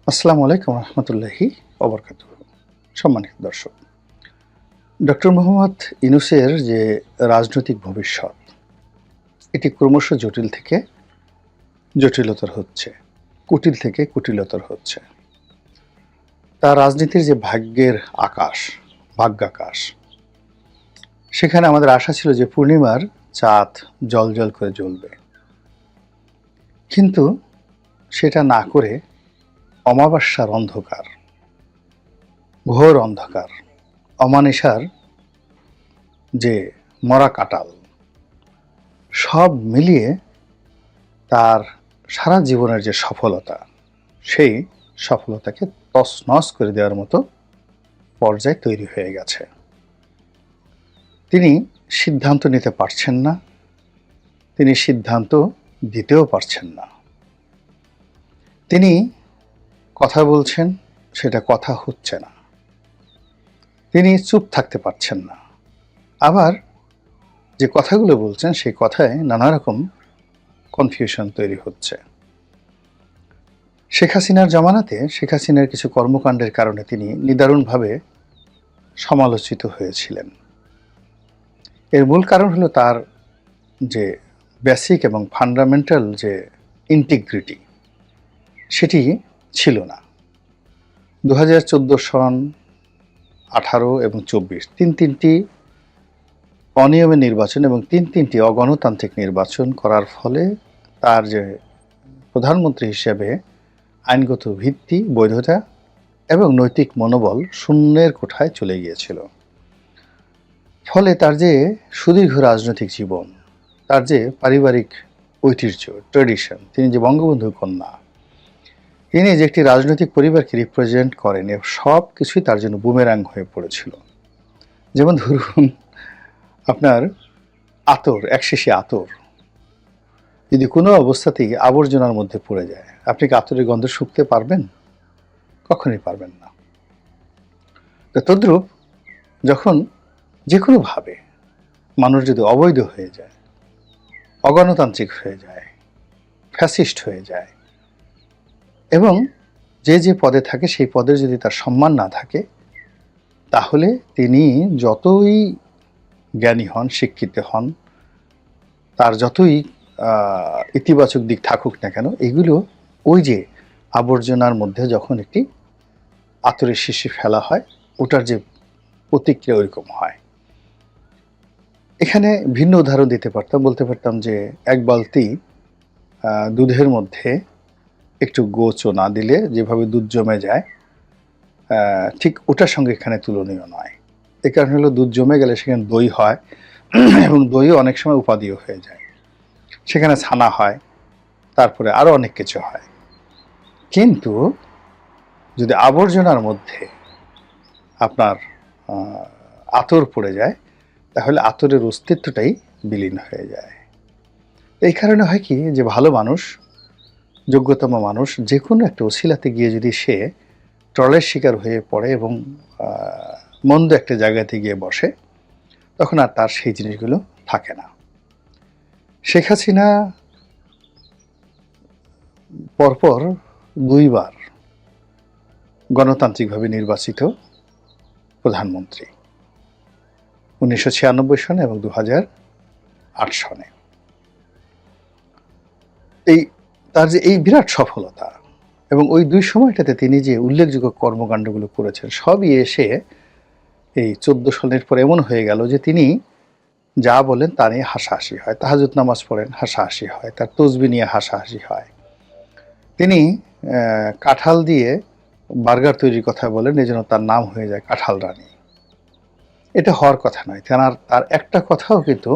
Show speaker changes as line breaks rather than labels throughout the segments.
আসসালামু আলাইকুম রহমতুল্লাহি ওবরকাতুহু। সম্মানিত দর্শক, ডক্টর মোহাম্মদ ইউনূসের যে রাজনৈতিক ভবিষ্যৎ, এটি ক্রমশ জটিল থেকে জটিলতর হচ্ছে, কুটিল থেকে কুটিলতর হচ্ছে। তার রাজনীতির যে ভাগ্যাকাশ, সেখানে আমাদের আশা ছিল যে পূর্ণিমার চাঁদ জ্বলজ্বল করে জ্বলবে, কিন্তু সেটা না করে অমাবস্যার অন্ধকার, ঘোর অন্ধকার, অমানিসার যে মরা কাঁটাল, সব মিলিয়ে তার সারা জীবনের যে সফলতা, সেই সফলতাকে তছনছ করে দেওয়ার মতো পর্যায় তৈরি হয়ে গেছে। তিনি সিদ্ধান্ত নিতে পারছেন না, তিনি সিদ্ধান্ত দিতেও পারছেন না। তিনি কথা বলছেন, সেটা কথা হচ্ছে না। তিনি চুপ থাকতে পারছেন না, আবার যে কথাগুলো বলছেন সেই কথায় নানা রকম কনফিউশন তৈরি হচ্ছে। শেখ হাসিনার জমানাতে শেখ হাসিনার কিছু কর্মকাণ্ডের কারণে তিনি নিদারুণভাবে সমালোচিত হয়েছিলেন। এর মূল কারণ হলো তার যে বেসিক এবং ফান্ডামেন্টাল যে ইন্টিগ্রিটি, সেটি ছিল না। 2014 সন, 18 এবং 24 তিনটি অনিয়মের নির্বাচন এবং তিনটি অগণতান্ত্রিক নির্বাচন করার ফলে তার যে প্রধানমন্ত্রী হিসেবে আইনগত ভিত্তি, বৈধতা এবং নৈতিক মনোবল শূন্যের কোঠায় চলে গিয়েছিল। ফলে তার যে সুদীর্ঘ রাজনৈতিক জীবন, তার যে পারিবারিক ঐতিহ্য, ট্র্যাডিশন, তিনি যে বঙ্গবন্ধুর কন্যা, তিনি যে একটি রাজনৈতিক পরিবারকে রিপ্রেজেন্ট করেন, সব কিছুই তার জন্য বুমেরাং হয়ে পড়েছিল। যেমন ধরুন, আপনার এক শিশি আতর যদি কোনো অবস্থাতেই আবর্জনার মধ্যে পড়ে যায়, আপনি কি আতরের গন্ধ শুঁকতে পারবেন? কখনোই পারবেন না। তদ্রূপ যখন যে কোনোভাবে মানুষ যদি অবৈধ হয়ে যায়, অগণতান্ত্রিক হয়ে যায়, ফ্যাসিস্ট হয়ে যায়, এবং যে পদে থাকে সেই পদের যদি তার সম্মান না থাকে, তাহলে তিনি যতই জ্ঞানী হন, শিক্ষিত হন, তার যতই ইতিবাচক দিক থাকুক না কেন, এগুলো ওই যে আবর্জনার মধ্যে যখন একটি আতরের শিশি ফেলা হয়, ওটার যে প্রতিক্রিয়া ওইরকম হয়। এখানে ভিন্ন উদাহরণ দিতে পারতাম, বলতে পারতাম যে এক বালতি দুধের মধ্যে একটু গোচো না দিলে যেভাবে দুধ জমে যায়, ঠিক ওটার সঙ্গে এখানে তুলনীয় নয়। এ কারণে হলো দুধ জমে গেলে সেখানে দই হয় এবং দইও অনেক সময় উপাদেয় হয়ে যায়, সেখানে ছানা হয়, তারপরে আরও অনেক কিছু হয়। কিন্তু যদি আবর্জনার মধ্যে আপনার আতর পড়ে যায়, তাহলে আতরের অস্তিত্বটাই বিলীন হয়ে যায়। এই কারণে হয় কি, যে ভালো মানুষ, যোগ্যতম মানুষ যে কোনো একটা ওসিলাতে গিয়ে যদি সে ট্রলের শিকার হয়ে পড়ে এবং মন্দ একটা জায়গাতে গিয়ে বসে, তখন আর তার সেই জিনিসগুলো থাকে না। শেখ হাসিনা পরপর 2 বার গণতান্ত্রিকভাবে নির্বাচিত প্রধানমন্ত্রী, 1996 সনে এবং 2008 সনে। তার যে এই বিরাট সফলতা এবং ওই 2 সময়টাতে তিনি যে উল্লেখযোগ্য কর্মকাণ্ডগুলো করেছেন, সবই এসে এই 14 সনের পর এমন হয়ে গেল যে তিনি যা বলেন তা নিয়ে হাসাহাসি হয়। তাহাজ্জুদ নামাজ পড়েন, হাসাহাসি হয়। তার তসবিহ নিয়ে হাসাহাসি হয়। তিনি কাঁঠাল দিয়ে বার্গার তৈরির কথা বলেন, এজন্য তার নাম হয়ে যায় কাঁঠাল রানী। এটা হওয়ার কথা নয়। তার একটা কথাও কিন্তু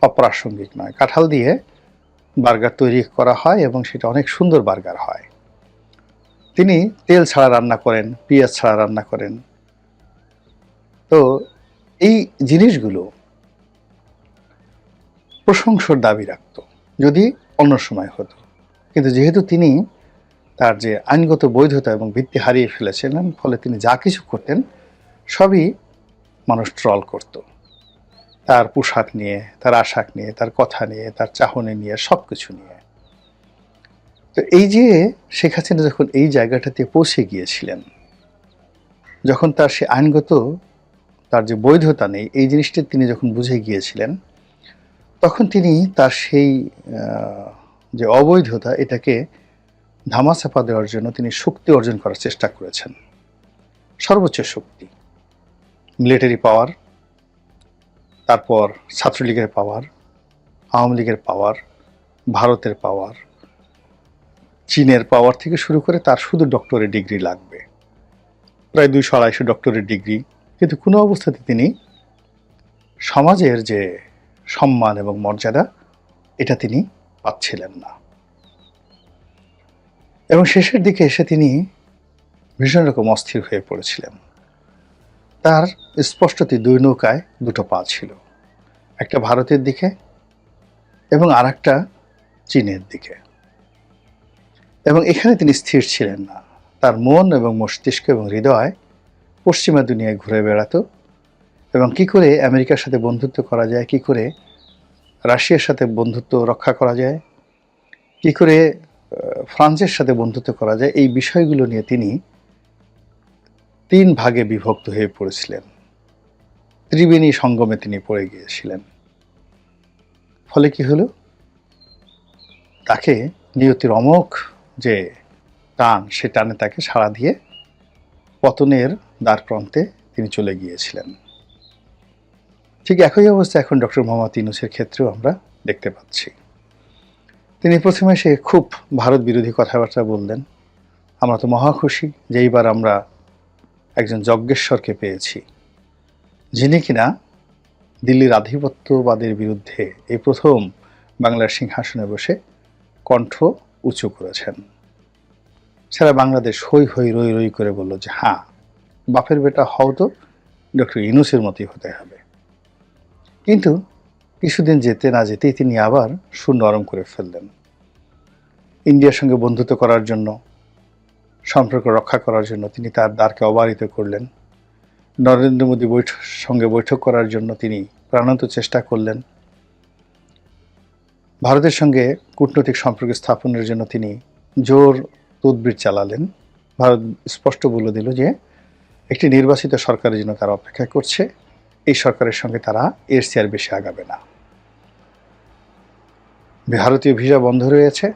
অপ্রাসঙ্গিক নয়। কাঁঠাল দিয়ে বার্গার তৈরি করা হয় এবং সেটা অনেক সুন্দর বার্গার হয়। তিনি তেল ছাড়া রান্না করেন, পেঁয়াজ ছাড়া রান্না করেন। তো এই জিনিসগুলো প্রশংসার দাবি রাখত যদি অন্য সময় হতো, কিন্তু যেহেতু তিনি তার যে আইনগত বৈধতা এবং ভিত্তি হারিয়ে ফেলেছিলেন, ফলে তিনি যা কিছু করতেন সবই মানুষ ট্রল করত। তার পোশাক নিয়ে, তার আশাক নিয়ে, তার কথা নিয়ে, তার চাহনি নিয়ে, সব কিছু নিয়ে। তো এই যে শেখ হাসিনা যখন এই জায়গাটাতে পৌঁছে গিয়েছিলেন, যখন তার সে আইনগত তার যে বৈধতা নেই এই জিনিসটি তিনি যখন বুঝে গিয়েছিলেন, তখন তিনি তার সেই যে অবৈধতা এটাকে ধামাচাপা দেওয়ার জন্য তিনি শক্তি অর্জন করার চেষ্টা করেছেন, সর্বোচ্চ শক্তি, মিলিটারি পাওয়ার, তারপর ছাত্রলীগের পাওয়ার, আওয়ামী লীগের পাওয়ার, ভারতের পাওয়ার, চীনের পাওয়ার থেকে শুরু করে তার শুধু ডক্টরেট ডিগ্রি লাগবে, প্রায় 200-250 ডক্টরেট ডিগ্রি, কিন্তু কোনো অবস্থাতে তিনি সমাজের যে সম্মান এবং মর্যাদা এটা তিনি পাচ্ছিলেন না। এবং শেষের দিকে এসে তিনি ভীষণ রকম অস্থির হয়ে পড়েছিলেন। তার স্পষ্টতই দুই নৌকায় দুটো পা ছিল, একটা ভারতের দিকে এবং আর একটা চীনের দিকে। এবং এখানে তিনি স্থির ছিলেন না, তার মন এবং মস্তিষ্ক এবং হৃদয় পশ্চিমা দুনিয়ায় ঘুরে বেড়াতো এবং কি করে আমেরিকার সাথে বন্ধুত্ব করা যায়, কি করে রাশিয়ার সাথে বন্ধুত্ব রক্ষা করা যায়, কি করে ফ্রান্সের সাথে বন্ধুত্ব করা যায়, এই বিষয়গুলো নিয়ে তিনি 3 ভাগে বিভক্ত হয়ে পড়েছিলেন, ত্রিবেণী সঙ্গমে তিনি পড়ে গিয়েছিলেন। ফলে কি হলো, তাকে নিয়তির অমোঘ যে টান, সে টানে তাকে সাড়া দিয়ে পতনের দ্বার প্রান্তে তিনি চলে গিয়েছিলেন। ঠিক একই অবস্থা এখন ডক্টর মোহাম্মদ ইউনূসের ক্ষেত্রেও আমরা দেখতে পাচ্ছি। তিনি প্রথমে সে খুব ভারত বিরোধী কথাবার্তা বললেন। আমরা তো মহা খুশি যে এইবার আমরা একজন যজ্ঞেশ্বরকে পেয়েছি, যিনি কিনা দিল্লির আধিপত্যবাদের বিরুদ্ধে এই প্রথম বাংলার সিংহাসনে বসে কণ্ঠ উঁচু করেছেন। সারা বাংলাদেশ হই হই রই রই করে বলল যে হ্যাঁ, বাপের বেটা হও তো ডক্টর ইউনূসের মতোই হতে হবে। কিন্তু কিছুদিন যেতে না যেতেই তিনি আবার সুর নরম করে ফেললেন। ইন্ডিয়ার সঙ্গে বন্ধুত্ব করার জন্য, সম্পর্ক রক্ষা করার জন্য তিনি তার দ্বারকে অবারিত করলেন। নরেন্দ্র মোদী সঙ্গে বৈঠক করার জন্য তিনি প্রাণান্ত চেষ্টা করলেন। ভারতের সঙ্গে কূটনৈতিক সম্পর্ক স্থাপনের জন্য তিনি জোর তদবির চালালেন। ভারত স্পষ্ট বলে দিল যে একটি নির্বাচিত সরকারের জন্য তারা অপেক্ষা করছে, এই সরকারের সঙ্গে তারা এর চেয়ে বেশি আগাবে না। ভারতীয় ভিসা বন্ধ রয়েছে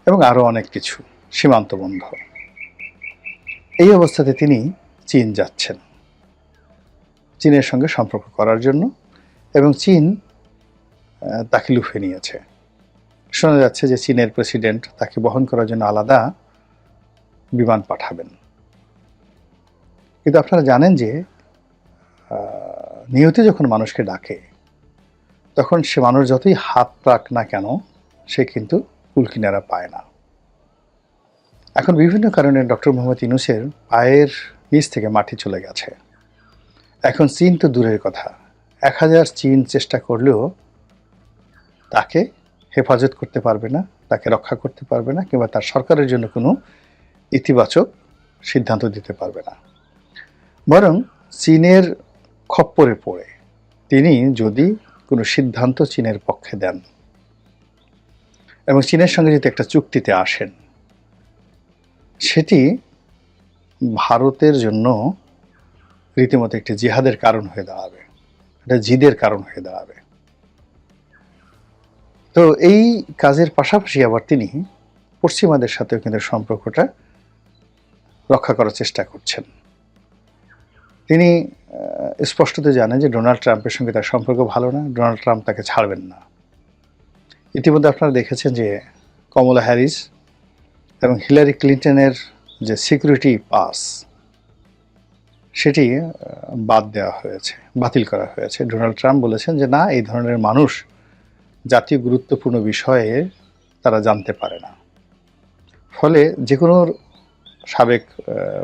এবং আরও অনেক কিছু, সীমান্ত বন্ধ। এই অবস্থাতে তিনি চীন যাচ্ছেন চীনের সঙ্গে সম্পর্ক করার জন্য, এবং চীন তাকে লুফে নিয়েছে। শোনা যাচ্ছে যে চীনের প্রেসিডেন্ট তাকে বহন করার জন্য আলাদা বিমান পাঠাবেন। কিন্তু আপনারা জানেন যে নিয়তি যখন মানুষকে ডাকে তখন সে মানুষ যতই হাত রাখ না কেন সে কিন্তু কুলকিনারা পায় না। এখন বিভিন্ন কারণে ডক্টর মোহাম্মদ ইউনূসের পায়ের নিচ থেকে মাটি চলে গেছে। এখন চীন তো দূরের কথা, 1000 চীন চেষ্টা করলেও তাকে হেফাজত করতে পারবে না, তাকে রক্ষা করতে পারবে না, কিংবা তার সরকারের জন্য কোনো ইতিবাচক সিদ্ধান্ত দিতে পারবে না। বরং চীনের খপ্পরে পড়ে তিনি যদি কোনো সিদ্ধান্ত চীনের পক্ষে দেন এবং চীনের সঙ্গে যদি একটা চুক্তিতে আসেন, সেটি ভারতের জন্য রীতিমতো একটি জিহাদের কারণ হয়ে দাঁড়াবে, এটা জিদের কারণ হয়ে দাঁড়াবে। তো এই কাজের পাশাপাশি আবার তিনি পশ্চিমাদের সাথেও কিন্তু সম্পর্কটা রক্ষা করার চেষ্টা করছেন। তিনি স্পষ্টত জানেন যে ডোনাল্ড ট্রাম্পের সঙ্গে তার সম্পর্ক ভালো না, ডোনাল্ড ট্রাম্প তাকে ছাড়বেন না। ইতিমধ্যে আপনারা দেখেছেন যে কমলা হ্যারিস এবং হিলারি ক্লিন্টনের যে সিকিউরিটি পাস সেটি বাদ দেওয়া হয়েছে, বাতিল করা হয়েছে। ডোনাল্ড ট্রাম্প বলেছেন যে না, এই ধরনের মানুষ জাতীয় গুরুত্বপূর্ণ বিষয়ে তারা জানতে পারে না। ফলে যে কোনো সাবেক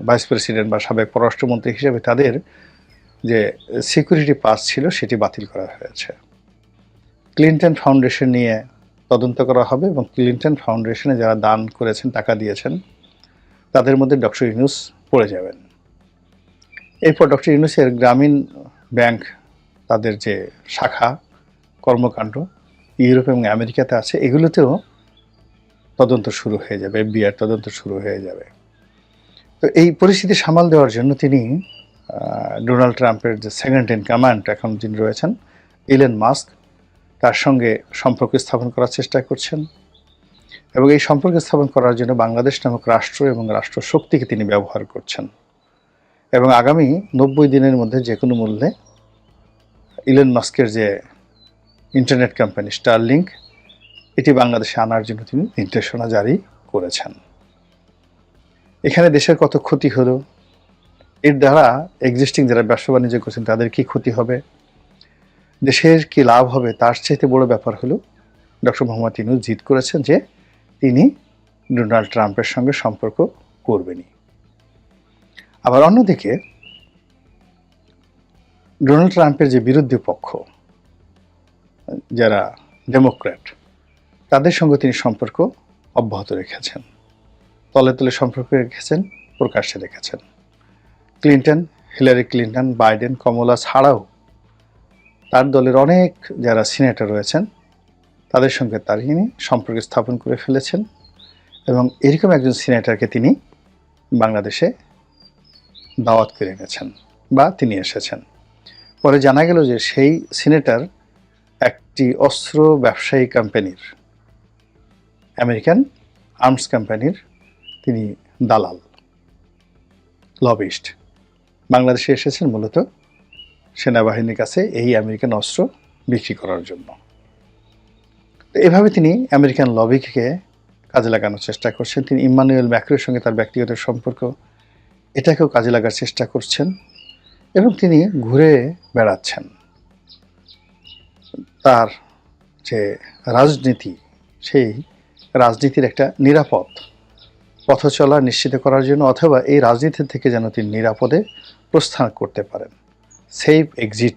ভাইস প্রেসিডেন্ট বা সাবেক পররাষ্ট্রমন্ত্রী হিসেবে তাদের যে সিকিউরিটি পাস ছিল সেটি বাতিল করা হয়েছে। ক্লিন্টন ফাউন্ডেশন নিয়ে তদন্ত করা হবে এবং ক্লিন্টন ফাউন্ডেশনে যারা দান করেছেন, টাকা দিয়েছেন, তাদের মধ্যে ডক্টর ইউনূস পড়ে যাবেন। এরপর ডক্টর ইউনূসের গ্রামীণ ব্যাংক তাদের যে শাখা কর্মকাণ্ড ইউরোপ এবং আমেরিকাতে আছে, এগুলোতেও তদন্ত শুরু হয়ে যাবে, এফবিআই তদন্ত শুরু হয়ে যাবে। তো এই পরিস্থিতি সামাল দেওয়ার জন্য তিনি ডোনাল্ড ট্রাম্পের যে সেকেন্ড ইন কমান্ড এখন যিনি রয়েছেন ইলন মাস্ক, তার সঙ্গে সম্পর্ক স্থাপন করার চেষ্টা করছেন এবং এই সম্পর্ক স্থাপন করার জন্য বাংলাদেশ নামক রাষ্ট্র এবং রাষ্ট্র শক্তিকে তিনি ব্যবহার করছেন এবং আগামী 90 দিনের মধ্যে যে কোনো মূল্যে ইলন মাস্কের যে ইন্টারনেট কোম্পানি স্টারলিংক, এটি বাংলাদেশে আনার জন্য তিনি নির্দেশনা জারি করেছেন। এখানে দেশের কত ক্ষতি হলো, এর দ্বারা এক্সিস্টিং যারা ব্যবসা বাণিজ্য করছেন তাদের কি ক্ষতি হবে, দেশের কি লাভ হবে, তার চাইতে বড় ব্যাপার হলো ডক্টর মোহাম্মদ ইউনূস জিদ করেছেন যে তিনি ডোনাল্ড ট্রাম্পের সঙ্গে সম্পর্ক করবেনই। আবার অন্যদিকে ডোনাল্ড ট্রাম্পের যে বিরোধী পক্ষ যারা ডেমোক্র্যাট, তাদের সঙ্গে তিনি সম্পর্ক অব্যাহত রেখেছেন, তলে তলে সম্পর্ক রেখেছেন, প্রকাশ্যে রেখেছেন। ক্লিন্টন, হিলারি ক্লিন্টন, বাইডেন, কমলা ছাড়াও তার দলের অনেক যারা সিনেটর রয়েছেন তাদের সঙ্গে তিনি সম্পর্ক স্থাপন করে ফেলেছেন এবং এরকম একজন সিনেটরকে তিনি বাংলাদেশে দাওয়াত করে এনেছেন বা তিনি এসেছেন। পরে জানা গেল যে সেই সিনেটর একটি অস্ত্র ব্যবসায়ী কোম্পানির, আমেরিকান আর্মস কোম্পানির তিনি দালাল, লবিস্ট। বাংলাদেশে এসেছেন মূলত সেনাবাহিনীর কাছে এই আমেরিকান অস্ত্র বিক্রি করার জন্য। এভাবে তিনি আমেরিকান লবিকে কাজে লাগানোর চেষ্টা করছেন। তিনি ইম্মানুয়েল ম্যাক্রোর সঙ্গে তার ব্যক্তিগত সম্পর্ক, এটাকেও কাজে লাগার চেষ্টা করছেন এবং তিনি ঘুরে বেড়াচ্ছেন। তার যে রাজনীতি, সেই রাজনীতির একটা নিরাপদ পথ চলা নিশ্চিত করার জন্য, অথবা এই রাজনীতি থেকে যেন তিনি নিরাপদে প্রস্থান করতে পারেন, সেফ এক্সিট